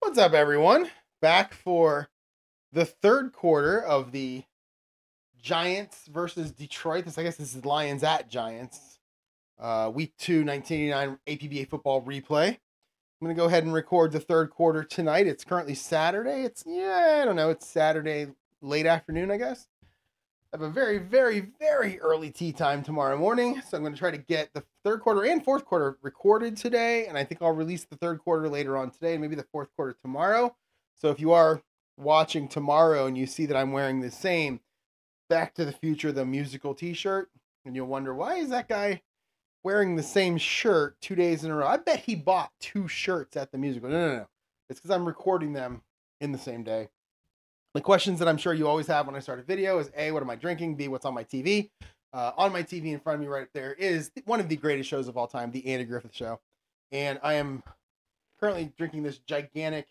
What's up, everyone? Back for the third quarter of the Giants versus Detroit. I guess this is Lions at Giants. Week 2, 1989 APBA Football replay. I'm going to go ahead and record the third quarter tonight. It's currently Saturday. It's Saturday late afternoon, I guess. I have a very, very, very early tea time tomorrow morning. So I'm going to try to get the third quarter and fourth quarter recorded today. And I think I'll release the third quarter later on today, and maybe the fourth quarter tomorrow. So if you are watching tomorrow and you see that I'm wearing the same Back to the Future, the musical t-shirt, and you'll wonder, why is that guy wearing the same shirt 2 days in a row? I bet he bought 2 shirts at the musical. No. It's because I'm recording them in the same day. The questions that I'm sure you always have when I start a video is A, what am I drinking? B, what's on my TV? On my TV in front of me right there is one of the greatest shows of all time, The Andy Griffith Show. And I am currently drinking this gigantic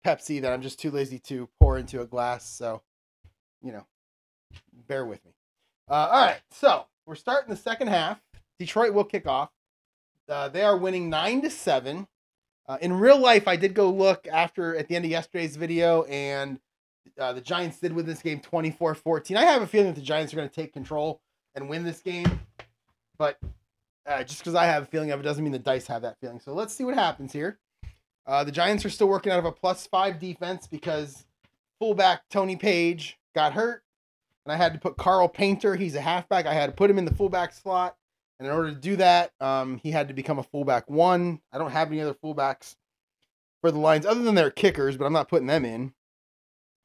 Pepsi that I'm just too lazy to pour into a glass. So, bear with me. All right, so we're starting the second half. Detroit will kick off. They are winning 9-7. In real life, I did go look at the end of yesterday's video, and the Giants did win this game 24-14. I have a feeling that the Giants are going to take control and win this game, but just because I have a feeling of it doesn't mean the dice have that feeling. So let's see what happens here. The Giants are still working out of a +5 defense because fullback Tony Page got hurt, and I had to put Carl Painter. He's a halfback. I had to put him in the fullback slot, and in order to do that, he had to become a fullback 1. I don't have any other fullbacks for the Lions other than their kickers, but I'm not putting them in.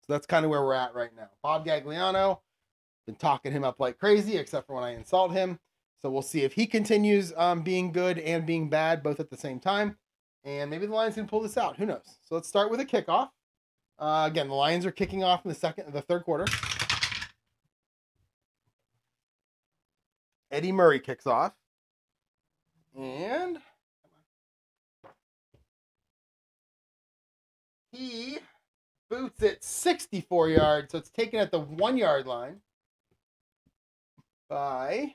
So that's kind of where we're at right now. Bob Gagliano, been talking him up like crazy, except for when I insult him. So we'll see if he continues being good and being bad both at the same time. And maybe the Lions can pull this out. Who knows? So let's start with a kickoff. Again, the Lions are kicking off in the third quarter. Eddie Murray kicks off. And he boots it 64 yards. So it's taken at the 1-yard line by,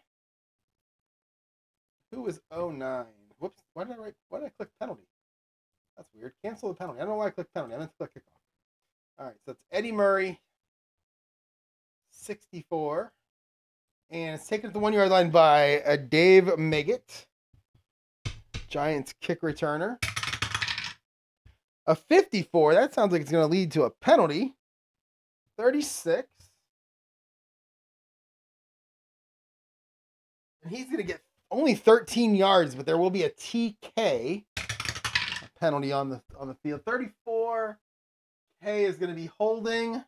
who was 09? Whoops. Why did I click penalty? That's weird. Cancel the penalty. I don't know why I clicked penalty. I meant to click kickoff. All right. So it's Eddie Murray, 64. And it's taken at the 1-yard line by Dave Meggett, Giants kick returner. A 54. That sounds like it's going to lead to a penalty. 36. And he's going to get only 13 yards, but there will be a TK, a penalty on the field. 34. K is going to be holding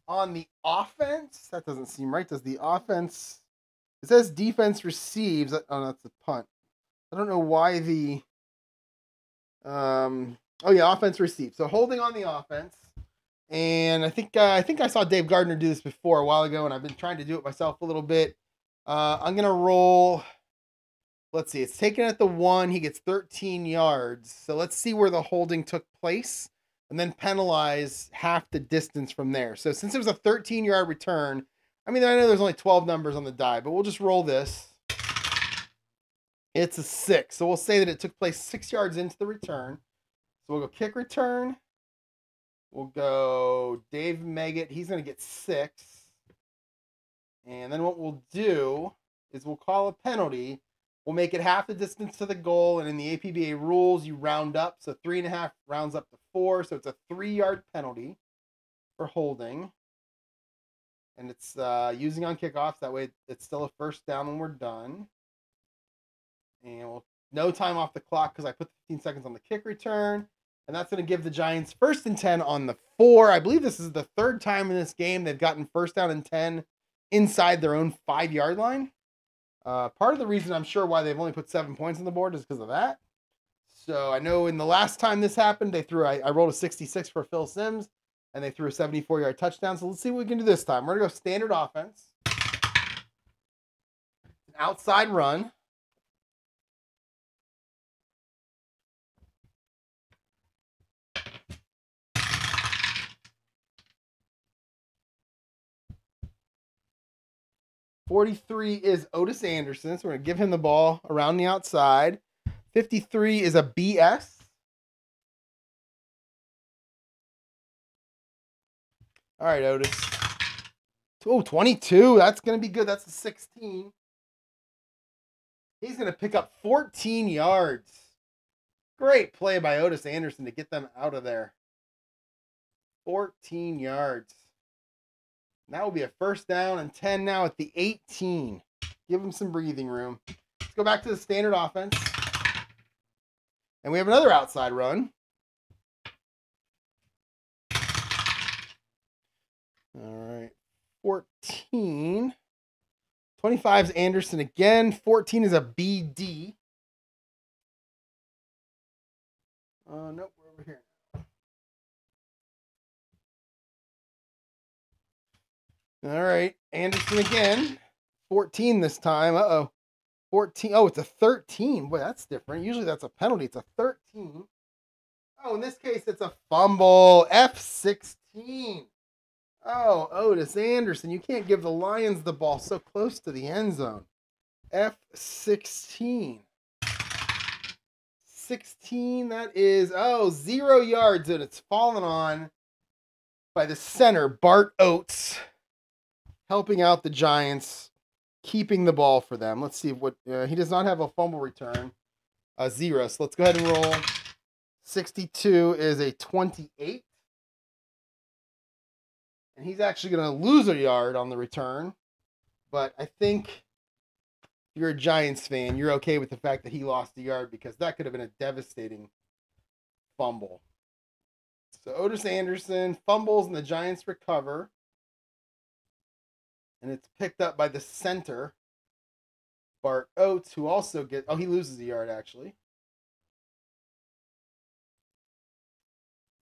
on the offense. That doesn't seem right. Does the offense? It says defense receives. Oh, that's a punt. I don't know why the offense receives. So holding on the offense. And I think I saw Dave Gardner do this before a while ago, and I've been trying to do it myself a little bit. I'm gonna roll. Let's see. It's taken at the 1. He gets 13 yards. So let's see where the holding took place, and then penalize half the distance from there. So since it was a 13-yard return, I mean, I know there's only 12 numbers on the die, but we'll just roll this. It's a 6. So we'll say that it took place 6 yards into the return. So we'll go kick return. We'll go Dave Meggett. He's going to get 6. And then what we'll do is we'll call a penalty. We'll make it half the distance to the goal. And in the APBA rules, you round up. So 3.5 rounds up to 4. So it's a 3-yard penalty for holding. And it's using on kickoffs. That way it's still a first down when we're done. And no time off the clock because I put 15 seconds on the kick return. And that's going to give the Giants 1st and 10 on the 4. I believe this is the 3rd time in this game they've gotten 1st down and 10 inside their own 5-yard line. Part of the reason I'm sure why they've only put 7 points on the board is because of that. So I know in the last time this happened, I rolled a 66 for Phil Simms, and they threw a 74-yard touchdown. So let's see what we can do this time. We're going to go standard offense. An outside run. .43 is Otis Anderson, so we're going to give him the ball around the outside. 53 is a BS. All right, Otis. Oh, 22. That's going to be good. That's a 16. He's going to pick up 14 yards. Great play by Otis Anderson to get them out of there. 14 yards. That will be a first down and 10 now at the 18. Give him some breathing room. Let's go back to the standard offense. And we have another outside run. All right. 14. 25 is Anderson again. 14 is a BD. Nope, we're over here. All right. Anderson again. 14 this time. Uh-oh. 14. Oh, it's a 13. Boy, that's different. Usually that's a penalty. It's a 13. Oh, in this case, it's a fumble. F16. Oh, Otis Anderson. You can't give the Lions the ball so close to the end zone. F16. 16, that is, 0 yards, and it's fallen on by the center, Bart Oates, helping out the Giants, keeping the ball for them. Let's see what, he does not have a fumble return, 0, so let's go ahead and roll. 62 is a 28, and he's actually going to lose a yard on the return, but I think if you're a Giants fan, you're okay with the fact that he lost a yard because that could have been a devastating fumble. So Otis Anderson fumbles and the Giants recover. And it's picked up by the center, Bart Oates, who also gets... Oh, he loses a yard, actually.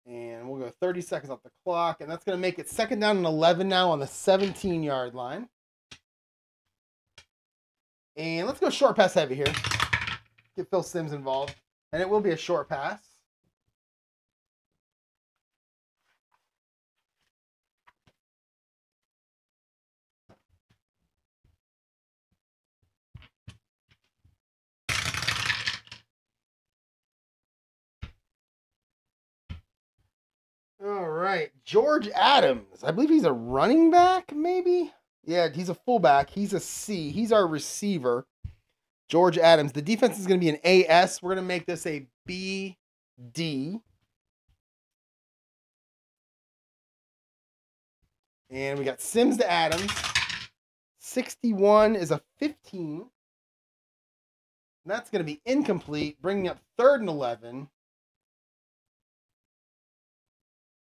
And we'll go 30 seconds off the clock. And that's going to make it second down and 11 now on the 17-yard line. And let's go short pass heavy here. Get Phil Simms involved. And it will be a short pass. All right. George Adams. I believe he's a running back, maybe? Yeah, he's a fullback. He's a C. He's our receiver. George Adams. The defense is going to be an AS. We're going to make this a BD. And we got Simms to Adams. 61 is a 15. And that's going to be incomplete, bringing up 3rd and 11.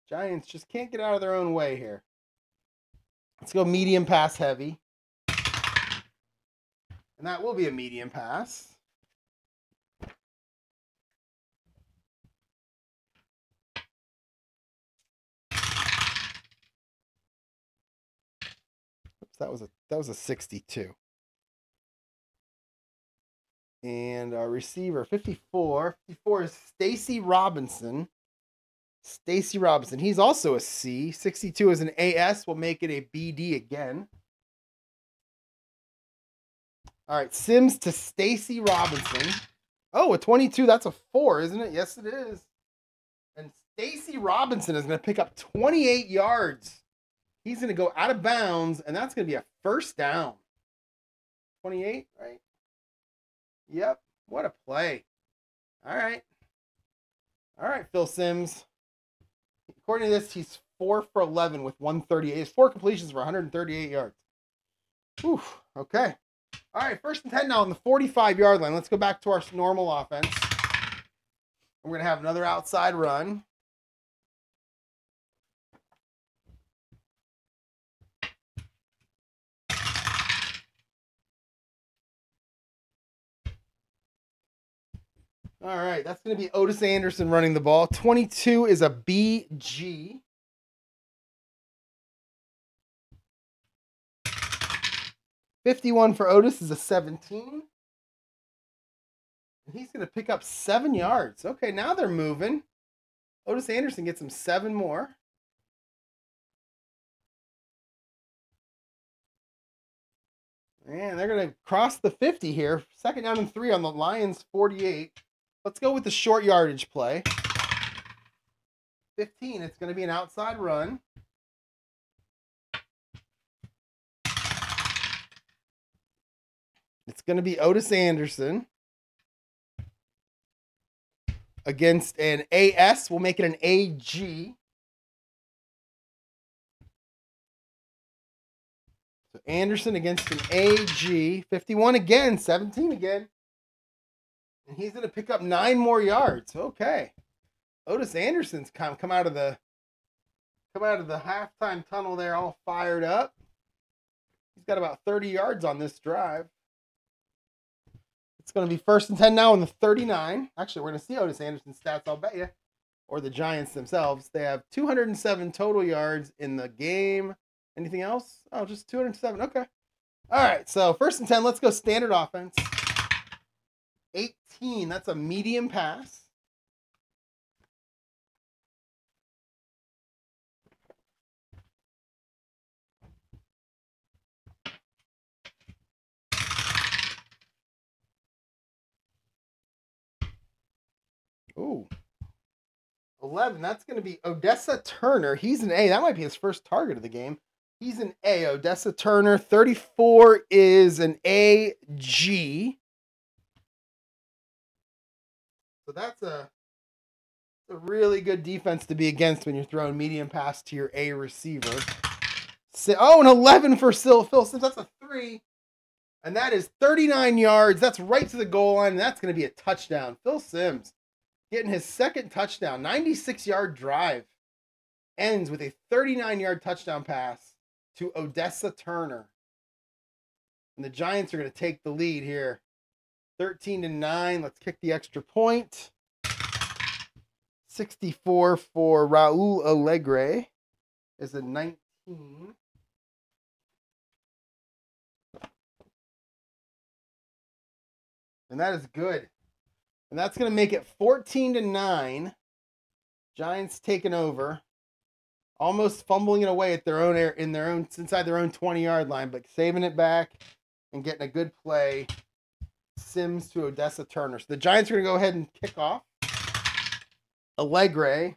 Giants just can't get out of their own way here. Let's go medium pass heavy. And that will be a medium pass. Oops, that was a 62. And our receiver 54. 54 is Stacy Robinson. Stacy Robinson. He's also a C. 62 is an AS. We'll make it a BD again. All right, Simms to Stacy Robinson. Oh, a 22. That's a 4, isn't it? Yes, it is. And Stacy Robinson is going to pick up 28 yards. He's going to go out of bounds, and that's going to be a first down. 28, right? Yep. What a play. All right. All right, Phil Simms. According to this, he's 4 for 11 with 138. He has 4 completions for 138 yards. Whew. Okay. All right, 1st and 10 now on the 45-yard line. Let's go back to our normal offense. We're going to have another outside run. All right, that's going to be Otis Anderson running the ball. 22 is a BG. $51 for Otis is a 17. And he's going to pick up 7 yards. Okay, now they're moving. Otis Anderson gets him 7 more. And they're going to cross the 50 here. 2nd down and 3 on the Lions 48. Let's go with the short yardage play. 15, it's going to be an outside run. It's going to be Otis Anderson against an AS. We'll make it an AG. So Anderson against an AG. 51 again, 17 again. And he's going to pick up 9 more yards. Okay. Otis Anderson's come out of the halftime tunnel there all fired up. He's got about 30 yards on this drive. It's going to be 1st and 10 now on the 39. Actually, we're going to see Otis Anderson's stats, I'll bet you. Or the Giants themselves. They have 207 total yards in the game. Anything else? Oh, just 207. Okay. All right, so 1st and 10. Let's go standard offense. 18. That's a medium pass. Ooh. 11. That's going to be Odessa Turner. He's an A. That might be his first target of the game. He's an A. Odessa Turner. 34 is an AG. So that's a really good defense to be against when you're throwing medium pass to your A receiver. Oh, an 11 for Phil Sims. That's a 3. And that is 39 yards. That's right to the goal line. And that's going to be a touchdown. Phil Sims getting his 2nd touchdown. 96-yard drive. Ends with a 39-yard touchdown pass to Odessa Turner. And the Giants are going to take the lead here. 13-9. Let's kick the extra point. 64 for Raul Alegre is a 19. And that is good. And that's going to make it 14-9. Giants taking over. Almost fumbling it away at their own inside their own 20-yard line, but saving it back and getting a good play. Sims to Odessa Turner. So the Giants are going to go ahead and kick off. Alegre.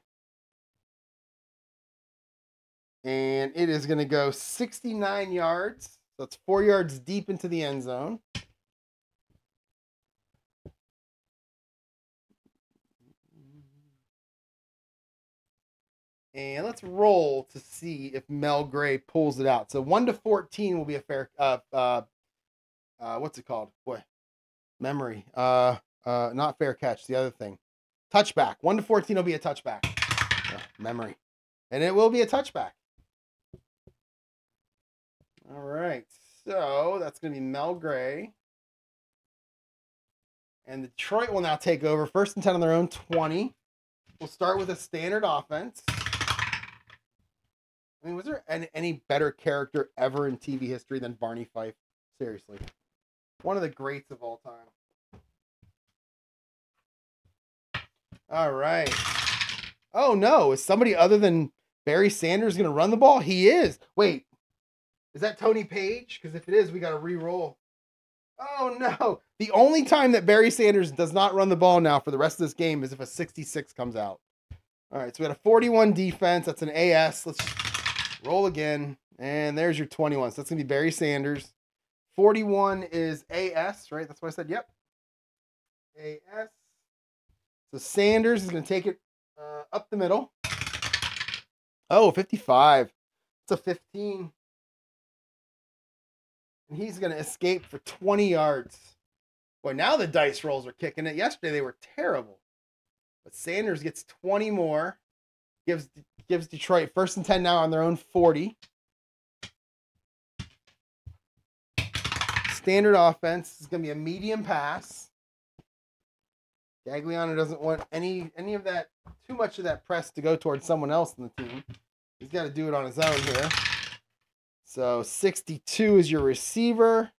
And it is going to go 69 yards. So it's 4 yards deep into the end zone. And let's roll to see if Mel Gray pulls it out. So 1-14 will be a fair, what's it called? Boy, memory. Not fair catch. The other thing, touchback. 1-14 will be a touchback. Memory, and it will be a touchback. All right. So that's going to be Mel Gray. And Detroit will now take over. 1st and 10 on their own 20. We'll start with a standard offense. I mean, was there any better character ever in TV history than Barney Fife? Seriously. One of the greats of all time. All right. Oh, no. Is somebody other than Barry Sanders going to run the ball? He is. Wait. Is that Tony Page? Because if it is, we got to re-roll. Oh, no. The only time that Barry Sanders does not run the ball now for the rest of this game is if a 66 comes out. All right, so we got a 41 defense. That's an AS. Let's roll again. And there's your 21. So that's going to be Barry Sanders. 41 is AS, right? That's what I said. Yep. AS. So Sanders is going to take it up the middle. Oh, 55. It's a 15. And he's going to escape for 20 yards. Boy, now the dice rolls are kicking it. Yesterday they were terrible. But Sanders gets 20 more. Gives Detroit 1st and 10 now on their own 40. Standard offense is going to be a medium pass. Gagliano doesn't want any of that, too much of that press to go towards someone else in the team. He's got to do it on his own here. So 62 is your receiver.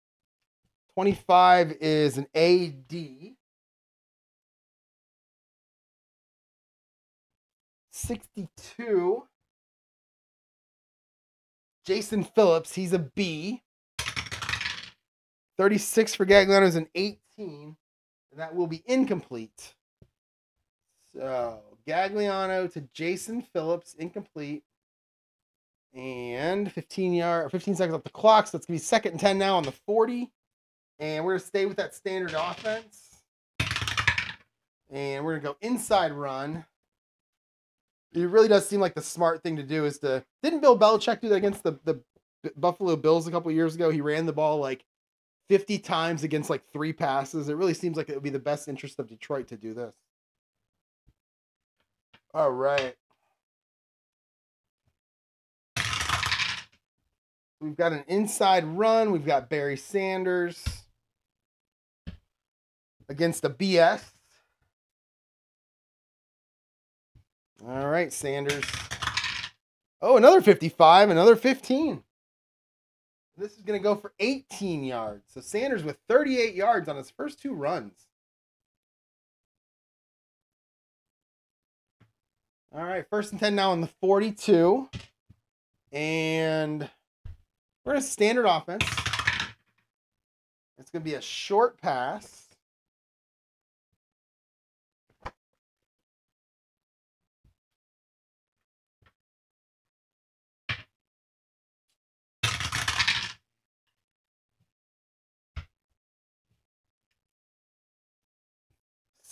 25 is an AD. 62. Jason Phillips, he's a B. 36 for Gagliano is an 18. And that will be incomplete. So Gagliano to Jason Phillips, incomplete. And 15 seconds off the clock. So it's going to be 2nd and 10 now on the 40. And we're going to stay with that standard offense. And we're going to go inside run. It really does seem like the smart thing to do is to... Didn't Bill Belichick do that against the Buffalo Bills a couple years ago? He ran the ball like 50 times against like 3 passes. It really seems like it would be the best interest of Detroit to do this. All right. We've got an inside run. We've got Barry Sanders against the BS. All right, Sanders. Oh, another 55, another 15. This is going to go for 18 yards. So Sanders with 38 yards on his first 2 runs. All right, 1st and 10 now on the 42. And we're in a standard offense. It's going to be a short pass.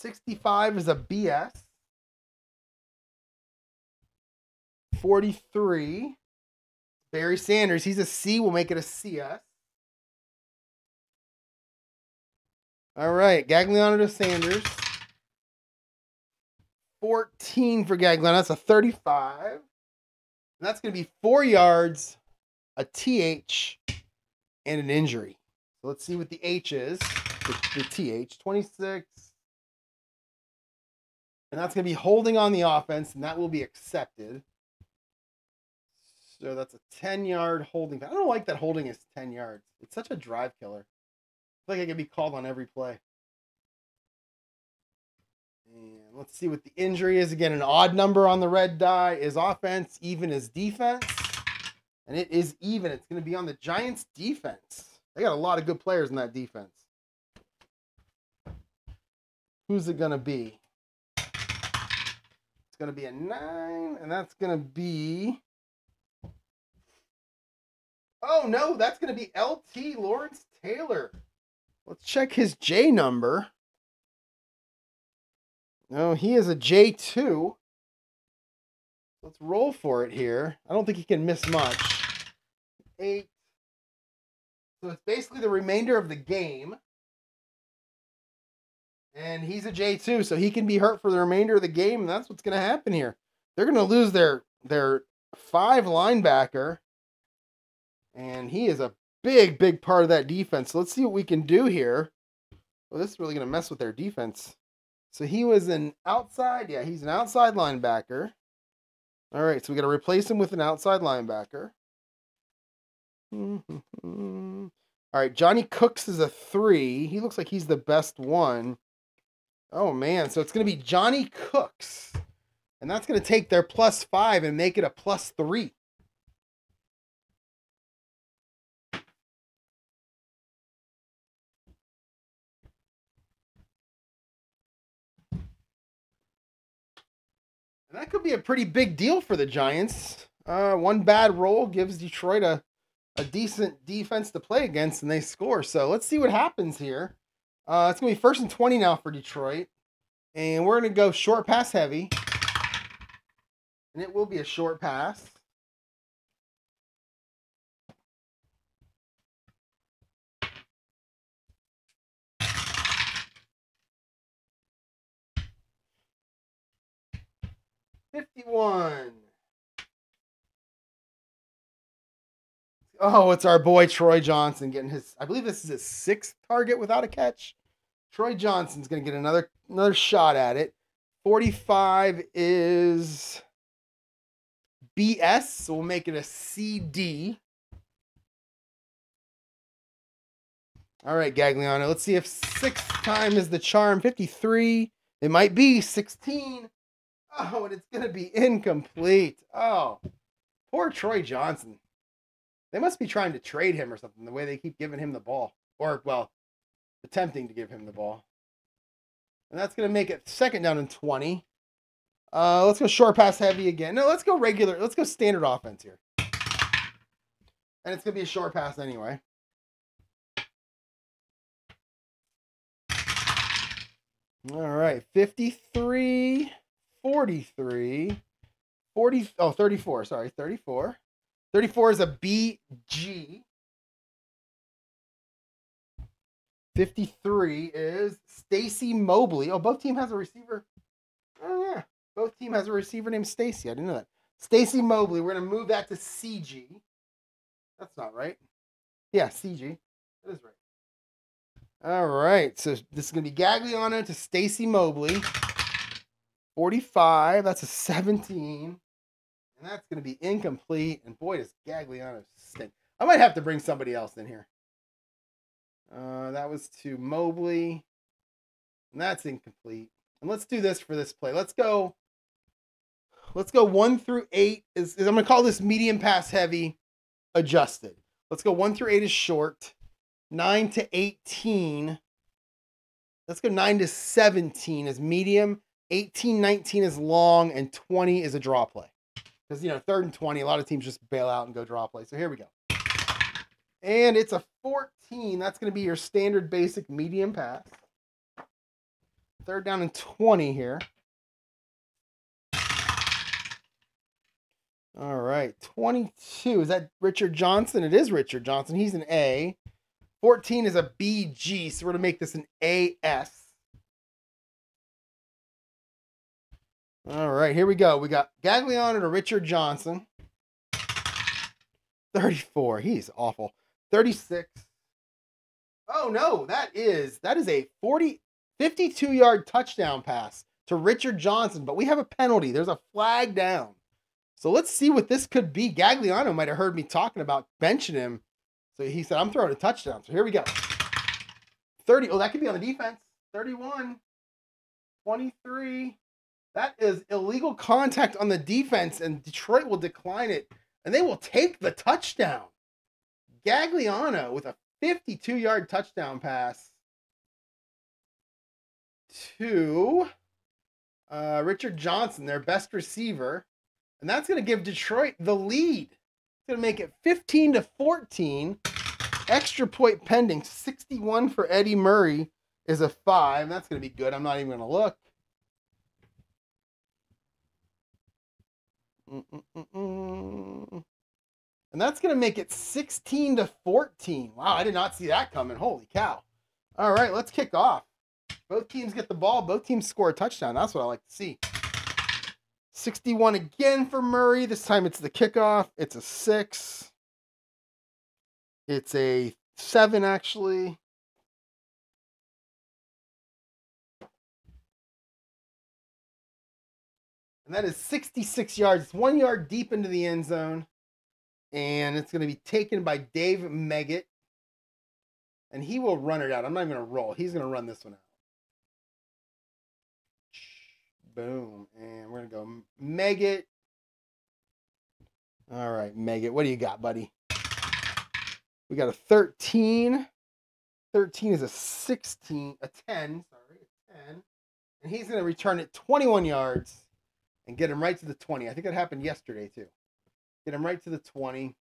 $65 is a BS. 43. Barry Sanders, he's a C. We'll make it a CS. All right, Gagliano to Sanders. 14 for Gagliano. That's a 35. And that's going to be 4 yards, a TH, and an injury. So let's see what the H is. The TH, 26. And that's going to be holding on the offense, and that will be accepted. So that's a 10-yard holding. I don't like that holding is 10 yards. It's such a drive killer. I feel like it can be called on every play. And let's see what the injury is. Again, an odd number on the red die is offense. Even is defense. And it is even. It's going to be on the Giants' defense. They got a lot of good players in that defense. Who's it going to be? It's going to be a 9. And that's going to be... Oh, no, that's going to be LT Lawrence Taylor. Let's check his J number. No, he is a J2. Let's roll for it here. I don't think he can miss much. 8. So it's basically the remainder of the game. And he's a J2, so he can be hurt for the remainder of the game, and that's what's going to happen here. They're going to lose their 5 linebacker. And he is a big, big part of that defense. So let's see what we can do here. Well, this is really going to mess with their defense. So he was an outside. Yeah, he's an outside linebacker. All right, so we got to replace him with an outside linebacker. All right, Johnny Cooks is a 3. He looks like he's the best one. Oh, man. So it's going to be Johnny Cooks. And that's going to take their +5 and make it a +3. And that could be a pretty big deal for the Giants. One bad roll gives Detroit a decent defense to play against, and they score. So let's see what happens here. It's going to be 1st and 20 now for Detroit. And we're going to go short pass heavy. And it will be a short pass. $51. Oh, it's our boy Troy Johnson getting his, I believe this is his 6th target without a catch. Troy Johnson's going to get another shot at it. 45 is BS, so we'll make it a CD. All right, Gagliano. Let's see if 6th time is the charm. 53. It might be 16. Oh, and it's going to be incomplete. Oh, poor Troy Johnson. They must be trying to trade him or something, the way they keep giving him the ball. Or, well, attempting to give him the ball. And that's going to make it 2nd down and 20. Let's go short pass heavy again. No, let's go regular. Let's go standard offense here. And it's going to be a short pass anyway. All right, 53, 43, 40, oh, 34, sorry, 34. 34 is a BG. 53 is Stacy Mobley. Oh, both team has a receiver. Oh, yeah. Both team has a receiver named Stacy. I didn't know that. Stacy Mobley. We're going to move that to CG. That's not right. Yeah, CG. That is right. All right. So this is going to be Gagliano to Stacy Mobley. 45. That's a 17. And that's going to be incomplete. And boy, does Gagliano stink. I might have to bring somebody else in here. That was to Mobley. And that's incomplete. And let's do this for this play. Let's go 1 through 8. I'm going to call this medium pass heavy adjusted. Let's go 1 through 8 is short. 9 to 18. Let's go 9 to 17 is medium. 18, 19 is long. And 20 is a draw play. Because, 3rd and 20, a lot of teams just bail out and go draw play. So here we go. And it's a 14. That's going to be your standard basic medium pass. 3rd down and 20 here. All right. 22. Is that Richard Johnson? It is Richard Johnson. He's an A. 14 is a BG. So we're going to make this an AS. All right. Here we go. We got Gagliano to Richard Johnson. 34. He's awful. 36. Oh, no. That is a 52-yard touchdown pass to Richard Johnson. But we have a penalty. There's a flag down. So let's see what this could be. Gagliano might have heard me talking about benching him. So he said, I'm throwing a touchdown. So here we go. 30. Oh, that could be on the defense. 31. 23. That is illegal contact on the defense, and Detroit will decline it. And they will take the touchdown. Gagliano with a 52-yard touchdown pass to Richard Johnson, their best receiver. And that's going to give Detroit the lead. It's going to make it 15 to 14. Extra point pending. 61 for Eddie Murray is a 5. That's going to be good. I'm not even going to look. And that's going to make it 16 to 14. Wow, I did not see that coming. Holy cow. All right, let's kick off. Both teams get the ball. Both teams score a touchdown. That's what I like to see. 61 again for Murray. This time it's the kickoff. It's a 6. It's a 7, actually. And that is 66 yards. It's 1 yard deep into the end zone. And it's going to be taken by Dave Meggett. And he will run it out. I'm not even going to roll. He's going to run this one out. Boom. And we're going to go Meggett. All right, Meggett. What do you got, buddy? We got a 13. 13 is a 16. A 10. Sorry, a 10. And he's going to return it 21 yards and get him right to the 20. I think that happened yesterday, too. Get him right to the 20. It's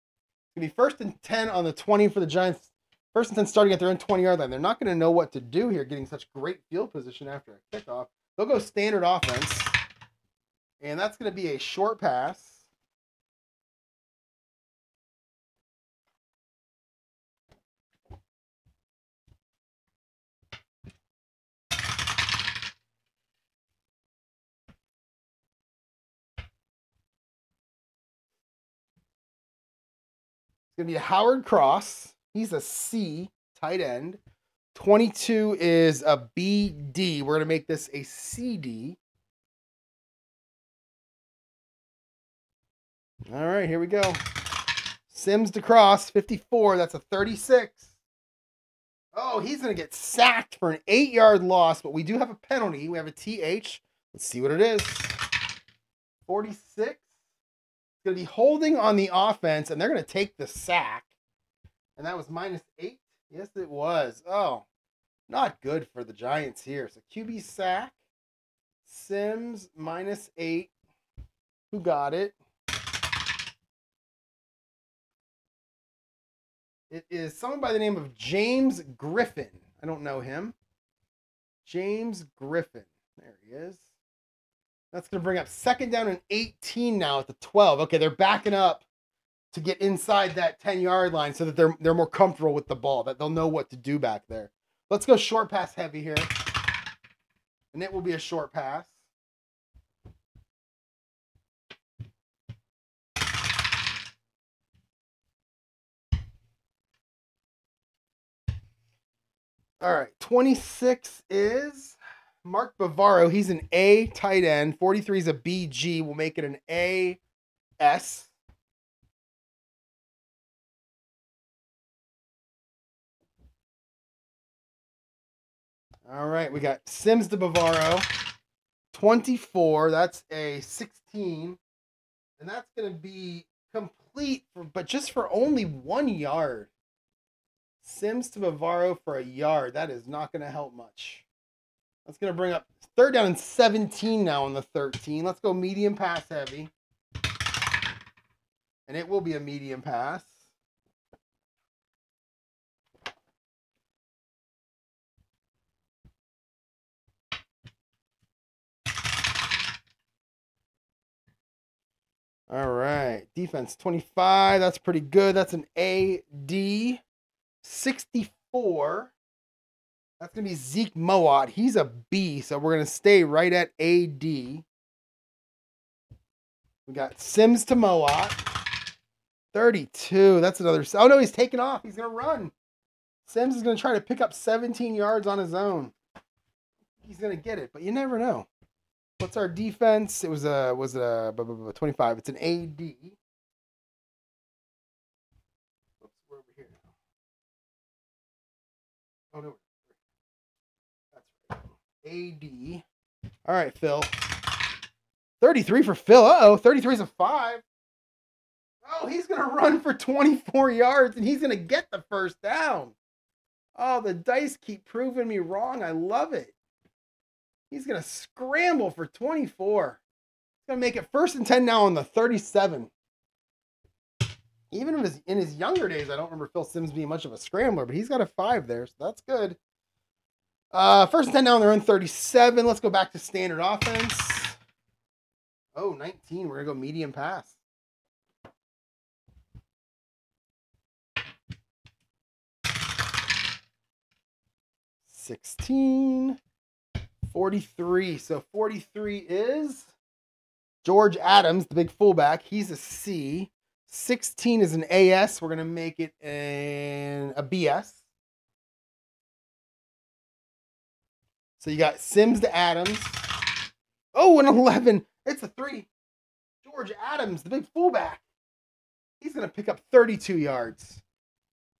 going to be 1st and 10 on the 20 for the Giants. 1st and 10 starting at their own 20-yard line. They're not going to know what to do here, getting such great field position after a kickoff. They'll go standard offense. And that's going to be a short pass. It's going to be a Howard Cross. He's a C tight end. 22 is a BD. We're going to make this a CD. All right, here we go. Sims to Cross, 54. That's a 36. Oh, he's going to get sacked for an 8-yard loss, but we do have a penalty. We have a TH. Let's see what it is. 46. Going to be holding on the offense, and they're going to take the sack. And that was -8. Yes, it was. Oh, not good for the Giants here. So QB sack. Sims -8. Who got it? It is someone by the name of James Griffin. I don't know him. James Griffin. There he is. That's going to bring up 2nd down and 18 now at the 12. Okay, they're backing up to get inside that 10-yard line so that they're more comfortable with the ball, that they'll know what to do back there. Let's go short pass heavy here. And it will be a short pass. All right, 26 is Mark Bavaro. He's an A tight end. 43 is a BG. We'll make it an AS. All right, we got Sims to Bavaro. 24, that's a 16. And that's going to be complete, but just for only 1 yard. Sims to Bavaro for a yard. That is not going to help much. That's going to bring up 3rd down and 17 now on the 13. Let's go medium pass heavy. And it will be a medium pass. All right. Defense 25. That's pretty good. That's an AD. 64. That's going to be Zeke Mowat. He's a B, so we're going to stay right at AD. We got Sims to Mowat. 32. That's another. Oh, no, he's taking off. He's going to run. Sims is going to try to pick up 17 yards on his own. He's going to get it, but you never know. What's our defense? It was a 25. It's an AD. Oops, we're over here now. Oh, no. That's right. AD. All right, Phil. 33 for Phil. Uh-oh, 33 is a 5. Oh, he's going to run for 24 yards, and he's going to get the 1st down. Oh, the dice keep proving me wrong. I love it. He's going to scramble for 24. He's going to make it 1st and 10 now on the 37. Even in his younger days, I don't remember Phil Sims being much of a scrambler, but he's got a 5 there, so that's good. 1st and 10 now on their own 37. Let's go back to standard offense. Oh, 19. We're going to go medium pass. $16. 43. So 43 is George Adams, the big fullback. He's a C. 16 is an AS. We're going to make it a BS. So you got Sims to Adams. Oh, an 11. It's a 3. George Adams, the big fullback. He's going to pick up 32 yards.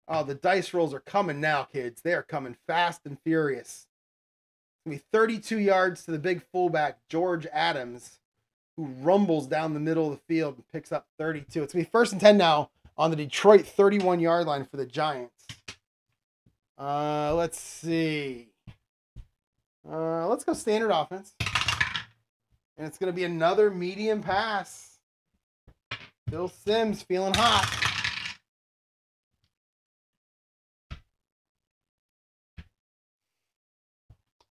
Oh, the dice rolls are coming now, kids. They are coming fast and furious. It's going to be 32 yards to the big fullback, George Adams, who rumbles down the middle of the field and picks up 32. It's going to be 1st and 10 now on the Detroit 31-yard line for the Giants. Let's see. Let's go standard offense. And it's going to be another medium pass. Phil Sims feeling hot.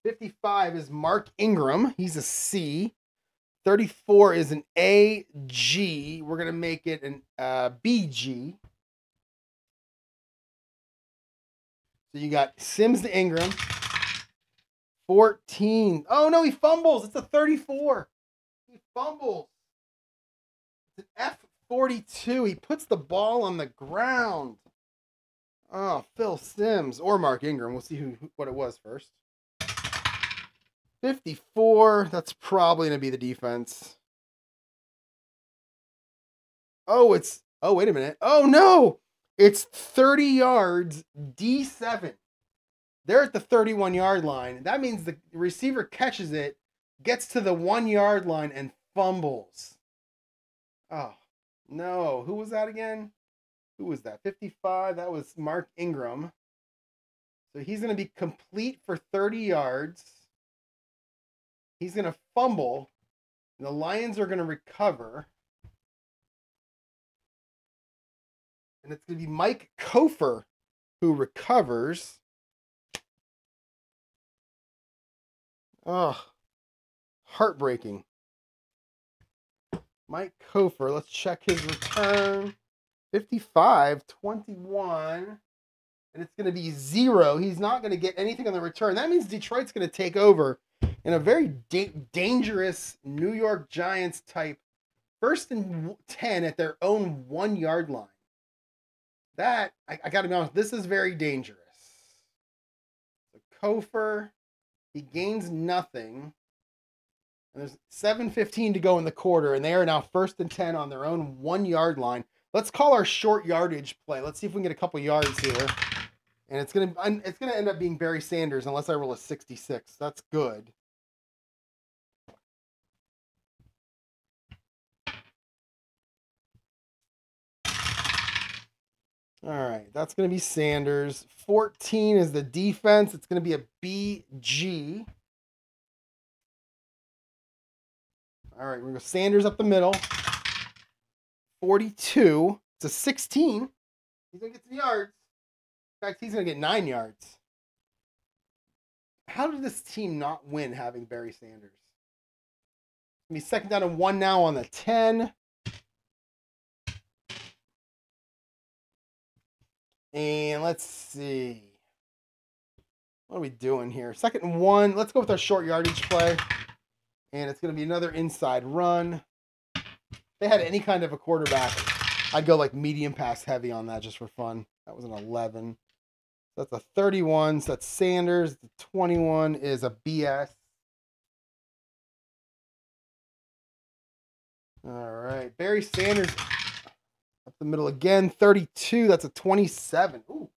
$55 is Mark Ingram. He's a C. 34 is an AG. We're going to make it an BG. So you got Sims to Ingram. 14. Oh, no, he fumbles. It's a 34. He fumbles. It's an F42. He puts the ball on the ground. Oh, Phil Sims or Mark Ingram. We'll see what it was first. 54. That's probably going to be the defense. Oh, wait a minute. Oh, no. It's 30 yards, D7. They're at the 31-yard line. That means the receiver catches it, gets to the 1-yard line, and fumbles. Oh, no. Who was that again? Who was that? 55. That was Mark Ingram. So he's going to be complete for 30 yards. He's going to fumble. And the Lions are going to recover. And it's going to be Mike Kofer who recovers. Oh, heartbreaking. Mike Kofer, let's check his return. 55-21. And it's going to be 0. He's not going to get anything on the return. That means Detroit's going to take over in a very dangerous New York Giants type 1st and 10 at their own 1-yard line. That, I got to be honest, this is very dangerous. So Kofer, he gains nothing. And there's 7:15 to go in the quarter, and they are now 1st and 10 on their own 1-yard line. Let's call our short yardage play. Let's see if we can get a couple yards here. And it's gonna end up being Barry Sanders unless I roll a 66. That's good. All right, that's gonna be Sanders. 14 is the defense. It's gonna be a BG. All right, we're gonna go Sanders up the middle. 42. It's a 16. He's gonna get some yards. In fact, he's going to get 9 yards. How did this team not win having Barry Sanders? It's going to be 2nd down and 1 now on the 10. And let's see. What are we doing here? 2nd and 1. Let's go with our short yardage play. And it's going to be another inside run. If they had any kind of a quarterback, I'd go like medium pass heavy on that just for fun. That was an 11. That's a 31. So that's Sanders. The 21 is a BS. All right. Barry Sanders up the middle again. 32. That's a 27. Ooh.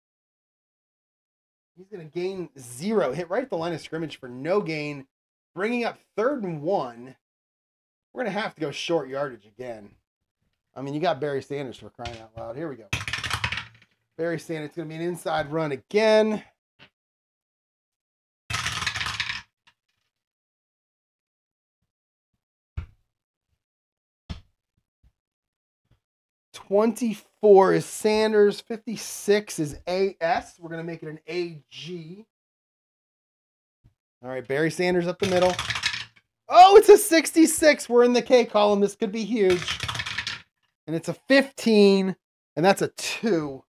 He's going to gain 0. Hit right at the line of scrimmage for no gain. Bringing up 3rd and 1. We're going to have to go short yardage again. I mean, you got Barry Sanders for crying out loud. Here we go. Barry Sanders, it's going to be an inside run again. $24 is Sanders. 56 is AS. We're going to make it an AG. All right, Barry Sanders up the middle. Oh, it's a 66. We're in the K column. This could be huge. And it's a 15, and that's a 2.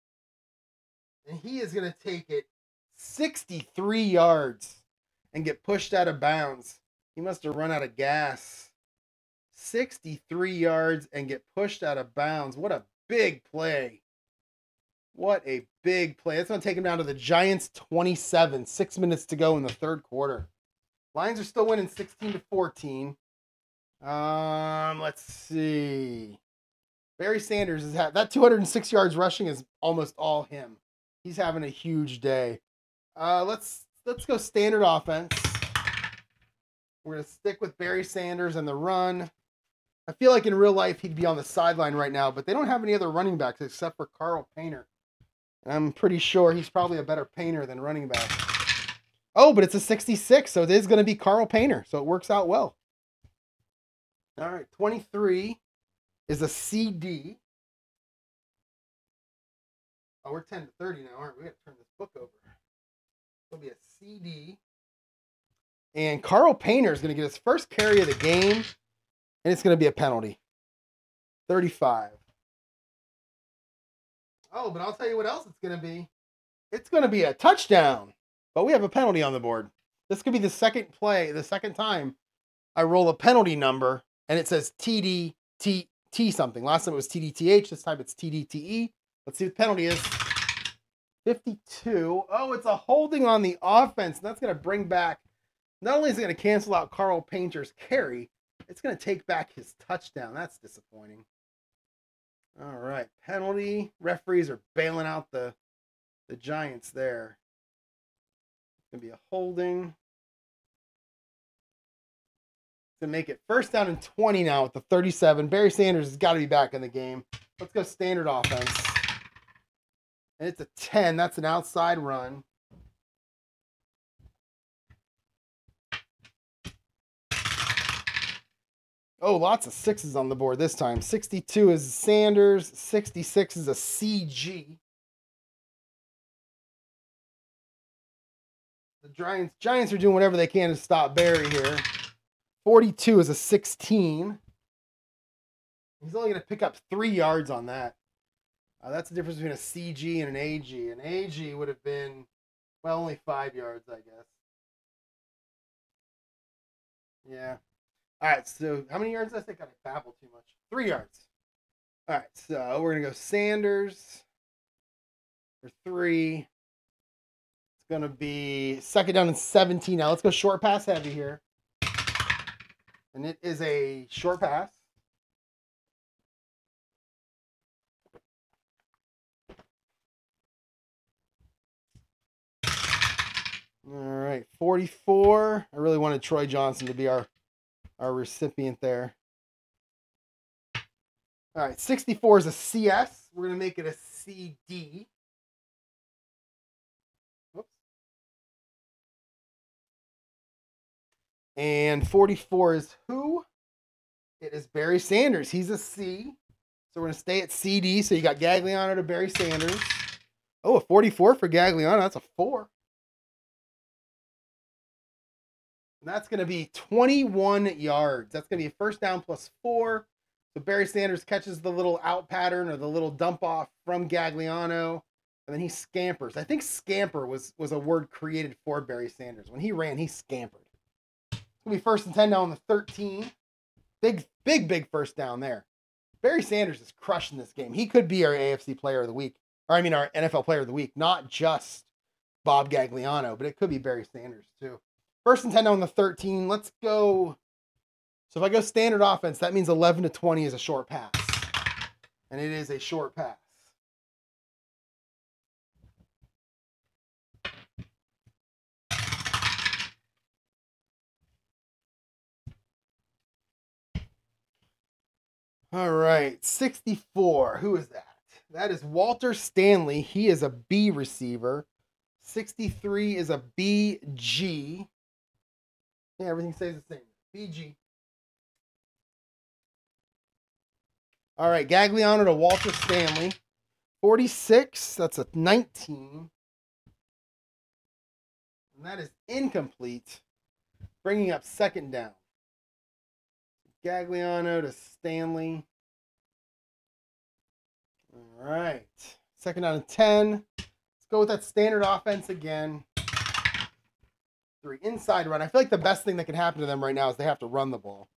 And he is going to take it 63 yards and get pushed out of bounds. He must have run out of gas. 63 yards and get pushed out of bounds. What a big play. What a big play. That's going to take him down to the Giants 27. 6 minutes to go in the 3rd quarter. Lions are still winning 16-14. Let's see. Barry Sanders is that 206 yards rushing is almost all him. He's having a huge day. Let's go standard offense. We're going to stick with Barry Sanders and the run. I feel like in real life he'd be on the sideline right now, but they don't have any other running backs except for Carl Painter. And I'm pretty sure he's probably a better painter than running back. Oh, but it's a 66, so it is going to be Carl Painter, so it works out well. All right, 23 is a CD. Oh, we're 10-30 now, aren't we? We got to turn this book over. It'll be a CD. And Carl Painter is going to get his first carry of the game, and it's going to be a penalty. 35. Oh, but I'll tell you what else it's going to be. It's going to be a touchdown, but we have a penalty on the board. This could be the second play, the second time I roll a penalty number, and it says TDT something. Last time it was TDTH. This time it's TDTE. Let's see what the penalty is. 52. Oh, it's a holding on the offense. And that's going to bring back, not only is it going to cancel out Carl Painter's carry, it's going to take back his touchdown. That's disappointing. All right. Penalty. Referees are bailing out the Giants there. It's going to be a holding. To make it 1st down and 20 now with the 37. Barry Sanders has got to be back in the game. Let's go standard offense. And it's a 10. That's an outside run. Oh, lots of 6s on the board this time. 62 is Sanders. 66 is a CG. The Giants are doing whatever they can to stop Barry here. 42 is a 16. He's only going to pick up 3 yards on that. That's the difference between a CG and an AG. An AG would have been, well, only 5 yards, I guess. Yeah. All right, so how many yards did I think? I babbled too much. 3 yards. All right, so we're going to go Sanders for 3. It's going to be second down and 17. Now let's go short pass heavy here. And it is a short pass. All right, 44. I really wanted Troy Johnson to be our recipient there. All right, 64 is a CS. We're going to make it a CD. Whoops. And 44 is who? It is Barry Sanders. He's a C. So we're going to stay at CD. So you got Gagliano to Barry Sanders. Oh, a 44 for Gagliano. That's a 4. And that's going to be 21 yards. That's going to be a first down plus 4. So Barry Sanders catches the little out pattern or the little dump off from Gagliano, and then he scampers. I think scamper was a word created for Barry Sanders. When he ran, he scampered. It's going to be first and 10 down on the 13. Big first down there. Barry Sanders is crushing this game. He could be our AFC player of the week. Or I mean our NFL player of the week. Not just Bob Gagliano, but it could be Barry Sanders too. First and 10 on the 13. Let's go. So if I go standard offense, that means 11 to 20 is a short pass. And it is a short pass. All right, 64. Who is that? That is Walter Stanley. He is a B receiver. 63 is a BG. Yeah, everything stays the same. BG. All right, Gagliano to Walter Stanley. 46, that's a 19. And that is incomplete, bringing up second down. Gagliano to Stanley. All right, second down and 10. Let's go with that standard offense again. 3 inside run. I feel like the best thing that can happen to them right now is they have to run the ball.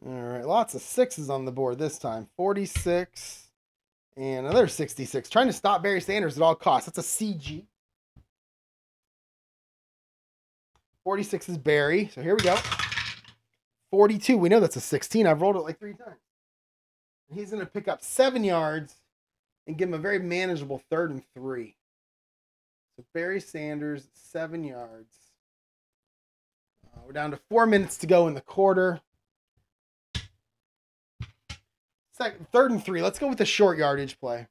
All right, lots of 6s on the board this time. 46 and another 66. Trying to stop Barry Sanders at all costs. That's a CG. 46 is Barry. So here we go. 42. We know that's a 16. I've rolled it like 3 times. And he's going to pick up 7 yards and give him a very manageable 3rd and 3. So Barry Sanders, 7 yards. We're down to 4 minutes to go in the quarter. 3rd and 3. Let's go with the short yardage play.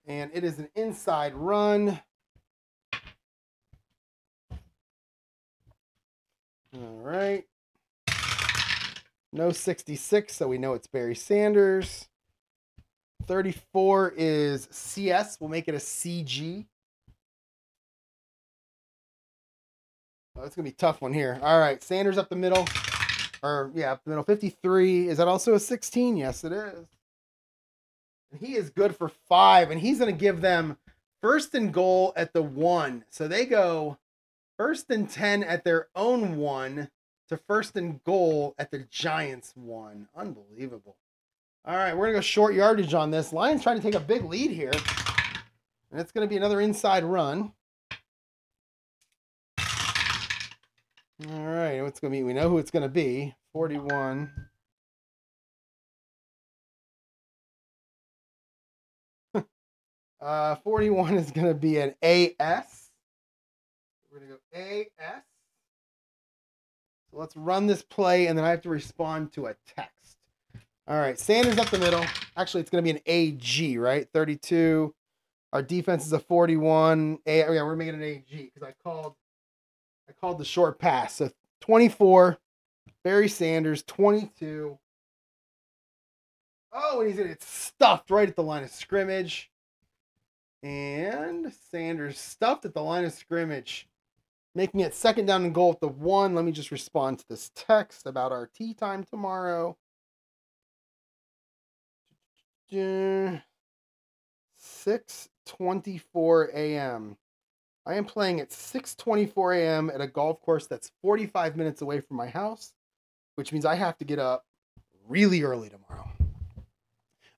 And it is an inside run. All right. No 66, so we know it's Barry Sanders. 34 is CS. We'll make it a CG. Oh, it's going to be a tough one here. All right, Sanders up the middle. Or, yeah, up the middle. 53. Is that also a 16? Yes, it is. And he is good for 5, and he's going to give them first and goal at the 1. So they go first and 10 at their own 1 to first and goal at the Giants 1. Unbelievable. All right, we're going to go short yardage on this. Lions trying to take a big lead here. And it's going to be another inside run. All right, what's going to be? We know who it's going to be. 41. Uh, 41 is going to be an AS. We're going to go AS. So let's run this play, and then I have to respond to a text. All right, Sanders up the middle. Actually, it's going to be an AG, right? 32. Our defense is a 41. Yeah, we're making an AG because I called the short pass. So 24, Barry Sanders, 22. Oh, and he's going to get stuffed right at the line of scrimmage. And Sanders stuffed at the line of scrimmage, making it 2nd down and goal at the 1. Let me just respond to this text about our tea time tomorrow. 6:24 a.m. I am playing at 6:24 a.m. at a golf course that's 45 minutes away from my house, which means I have to get up really early tomorrow.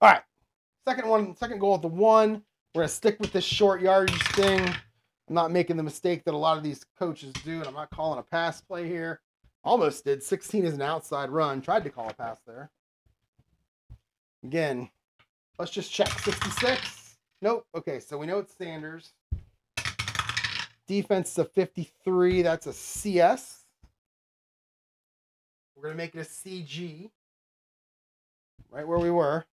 All right, second goal at the 1. We're going to stick with this short yardage thing. I'm not making the mistake that a lot of these coaches do, and I'm not calling a pass play here. Almost did. 16 is an outside run. Tried to call a pass there. Again, let's just check. 66. Nope. Okay, so we know it's Sanders. Defense is a 53. That's a CS. We're going to make it a CG. Right where we were.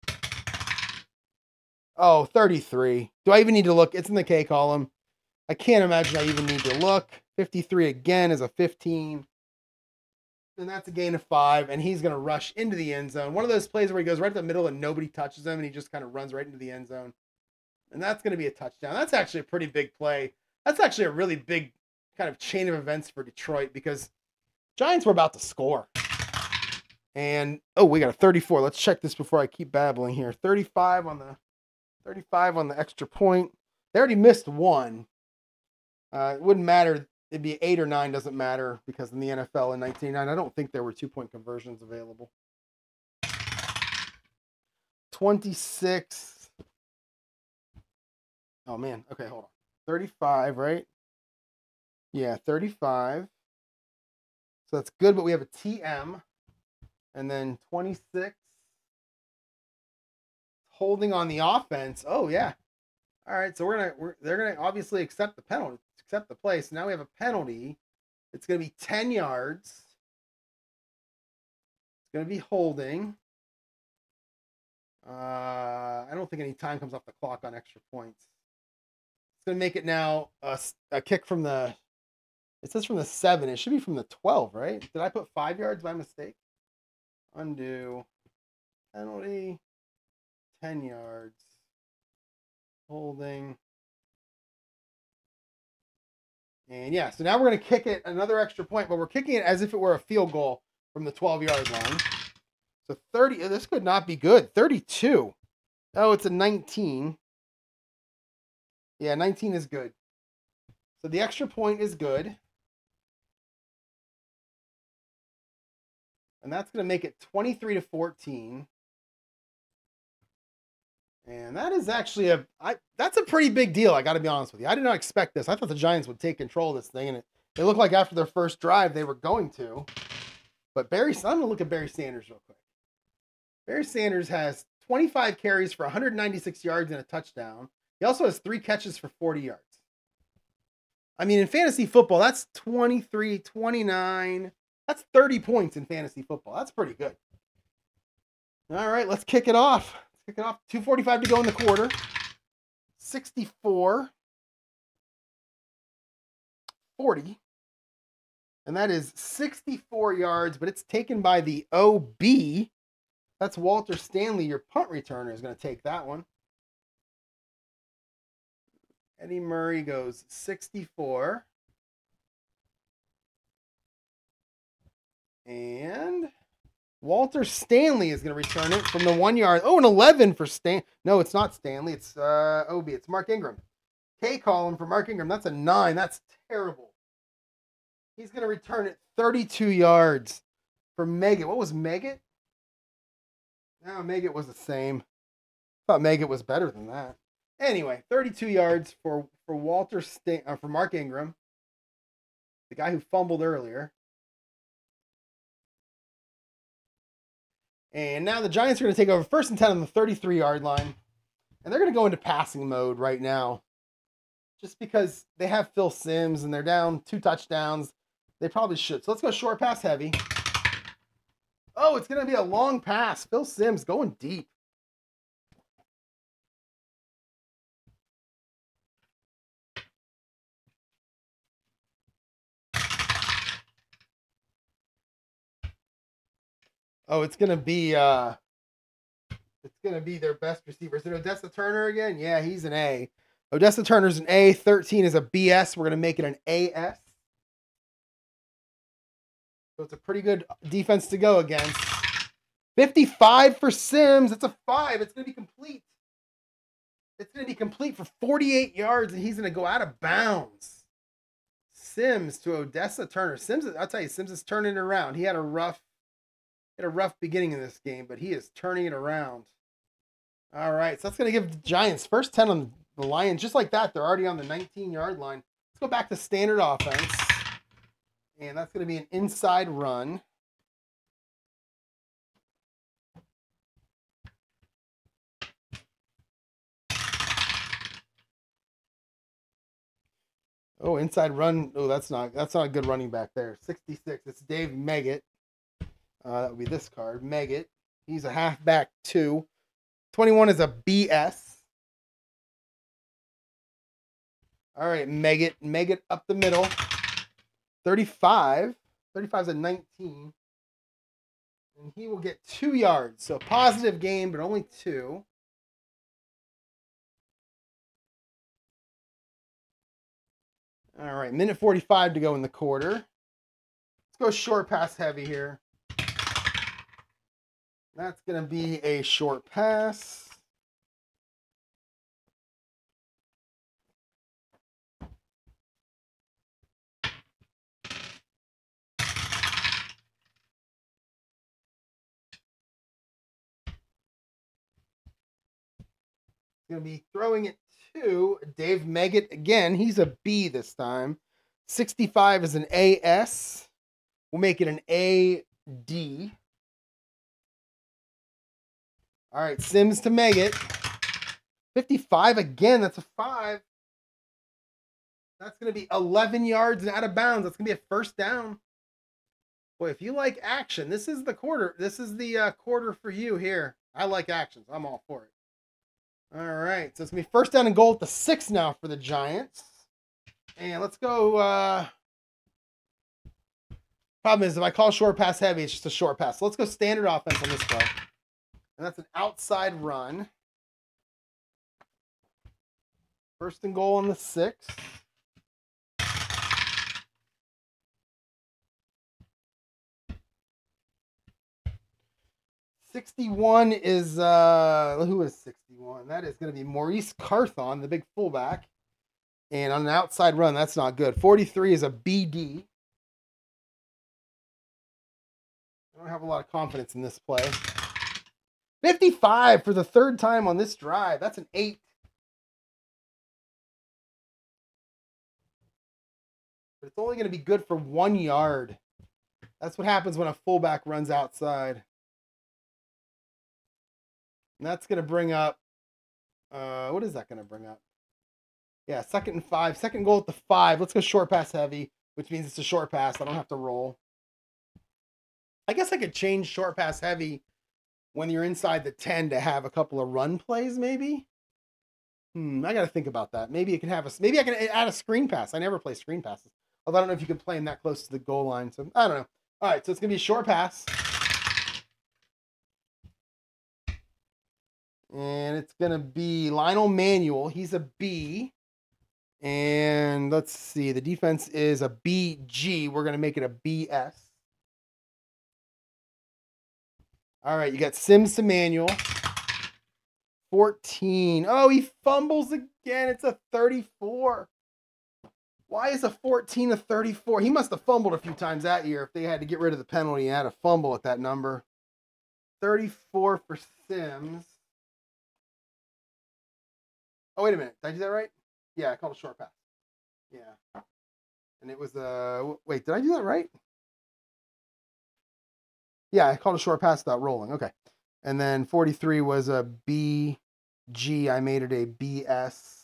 Oh, 33. Do I even need to look? It's in the K column. I can't imagine I even need to look. 53 again is a 15. And that's a gain of 5. And he's going to rush into the end zone. One of those plays where he goes right to the middle and nobody touches him. And he just kind of runs right into the end zone. And that's going to be a touchdown. That's actually a pretty big play. That's actually a really big kind of chain of events for Detroit because Giants were about to score. And, oh, we got a 34. Let's check this before I keep babbling here. 35 on the extra point. They already missed 1. It wouldn't matter. It'd be 8 or 9. Doesn't matter because in the NFL in 1999, I don't think there were 2-point conversions available. 26. Oh, man. Okay, hold on. 35, right? Yeah, 35. So that's good, but we have a TM. And then 26. Holding on the offense. Oh, yeah. All right, so they're gonna obviously accept the penalty, accept the play. So now we have a penalty. It's gonna be 10 yards. It's gonna be holding. I don't think any time comes off the clock on extra points. It's gonna make it now a kick from the. It says from the 7. It should be from the 12, right? Did I put 5 yards by mistake? Undo. Penalty. 10 yards. Holding. And yeah, so now we're going to kick it another extra point, but we're kicking it as if it were a field goal from the 12-yard line. So 30, this could not be good. 32. Oh, it's a 19. Yeah, 19 is good. So the extra point is good. And that's going to make it 23-14. And that is actually that's a pretty big deal. I got to be honest with you. I did not expect this. I thought the Giants would take control of this thing, and it looked like after their first drive they were going to. But I'm going to look at Barry Sanders real quick. Barry Sanders has 25 carries for 196 yards and a touchdown. He also has 3 catches for 40 yards. I mean, in fantasy football, that's 23, 29. That's 30 points in fantasy football. That's pretty good. All right, let's kick it off. Kick it off. 2:45 to go in the quarter. 64. 40. And that is 64 yards, but it's taken by the OB. That's Walter Stanley, your punt returner, is going to take that one. Eddie Murray goes 64. And Walter Stanley is going to return it from the 1 yard. Oh, an 11 for Stan. No, it's not Stanley. It's OB. It's Mark Ingram. K column for Mark Ingram. That's a 9. That's terrible. He's going to return it 32 yards for Meggett. What was Meggett? No, Meggett was the same. I thought Meggett was better than that. Anyway, 32 yards for Mark Ingram, the guy who fumbled earlier. And now the Giants are going to take over 1st and 10 on the 33-yard line. And they're going to go into passing mode right now. Just because they have Phil Simms and they're down 2 touchdowns. They probably should. So let's go short pass heavy. Oh, it's going to be a long pass. Phil Simms going deep. Oh, it's going to be It's going to be their best receiver. Is it Odessa Turner again? Yeah, he's an A. Odessa Turner's an A. 13 is a BS. We're going to make it an AS. So it's a pretty good defense to go against. 55 for Sims. It's a 5. It's going to be complete. It's going to be complete for 48 yards, and he's going to go out of bounds. Sims to Odessa Turner. Sims, I'll tell you, Sims is turning it around. He had a rough beginning in this game, but he is turning it around. All right, so that's going to give the Giants first 10 on the Lions. Just like that, they're already on the 19-yard line. Let's go back to standard offense. And that's going to be an inside run. Oh, inside run. Oh, that's not a good running back there. 66. It's Dave Meggett. That would be this card. Meggett. He's a halfback 2. 21 is a BS. All right, Meggett up the middle. 35. 35 is a 19. And he will get 2 yards. So positive game, but only 2. All right, minute 45 to go in the quarter. Let's go short pass heavy here. That's going to be a short pass. Going to be throwing it to Dave Meggett again. He's a B this time. 65 is an AS. We'll make it an AD. All right, Sims to Meggett. 55 again. That's a 5. That's going to be 11 yards and out of bounds. That's going to be a first down. Boy, if you like action, this is the quarter. This is the quarter for you here. I like action, so I'm all for it. All right, so it's going to be first down and goal at the 6 now for the Giants. And let's go. Problem is, if I call short pass heavy, it's just a short pass. So let's go standard offense on this play. And that's an outside run. First and goal on the 6. '61 is who is 61? That is going to be Maurice Carthon, the big fullback. And on an outside run, that's not good. 43 is a BD. I don't have a lot of confidence in this play. 55 for the 3rd time on this drive. That's an 8. But it's only going to be good for 1 yard. That's what happens when a fullback runs outside. And that's going to bring up, what is that going to bring up? Yeah, 2nd and 5. Second goal at the 5. Let's go short pass heavy, which means it's a short pass. I don't have to roll. I guess I could change short pass heavy when you're inside the 10 to have a couple of run plays, maybe. I got to think about that. Maybe it can have maybe I can add a screen pass. I never play screen passes. Although I don't know if you can play them that close to the goal line. So I don't know. All right, so it's going to be a short pass. And it's going to be Lionel Manuel. He's a B. And let's see. The defense is a BG. We're going to make it a BS. All right, you got Sims to Manuel. 14. Oh, he fumbles again. It's a 34. Why is a 14 a 34? He must have fumbled a few times that year if they had to get rid of the penalty and had a fumble at that number. 34 for Sims. Oh, wait a minute. Did I do that right? Yeah, I called a short pass. Yeah. And it was wait, did I do that right? Yeah, I called a short pass without rolling. Okay. And then 43 was a BG. I made it a BS.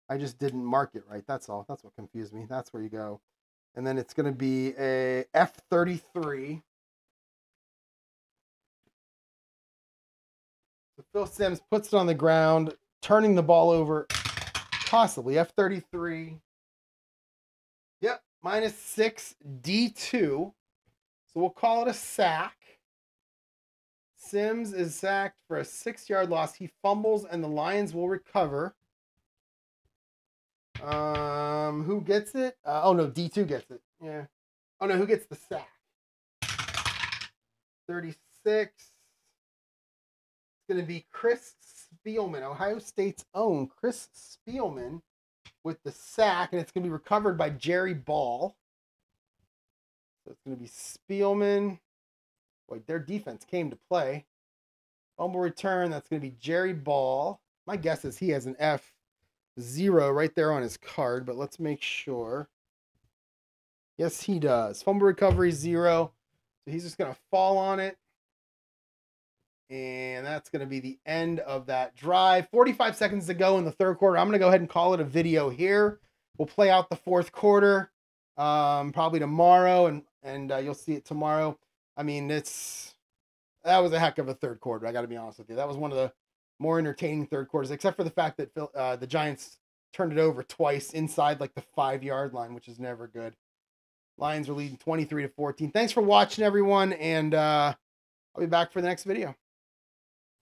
I just didn't mark it right. That's all. That's what confused me. That's where you go. And then it's going to be a F33. So Phil Sims puts it on the ground, turning the ball over, possibly F33. Yep, -6 D2. So we'll call it a sack. Sims is sacked for a 6-yard loss. He fumbles, and the Lions will recover. Who gets it? Oh, no, D2 gets it. Yeah. Oh, no, who gets the sack? 36. It's going to be Chris Spielman, Ohio State's own Chris Spielman with the sack, and it's going to be recovered by Jerry Ball. So it's going to be Spielman. Boy, their defense came to play. Fumble return, that's going to be Jerry Ball. My guess is he has an F0 right there on his card, but let's make sure. Yes, he does. Fumble recovery 0. So he's just going to fall on it. And that's going to be the end of that drive. 45 seconds to go in the third quarter. I'm going to go ahead and call it a video here. We'll play out the fourth quarter probably tomorrow, and you'll see it tomorrow. I mean, that was a heck of a third quarter. I got to be honest with you. That was one of the more entertaining third quarters, except for the fact that the Giants turned it over twice inside like the 5-yard line, which is never good. Lions are leading 23-14. Thanks for watching, everyone, and I'll be back for the next video.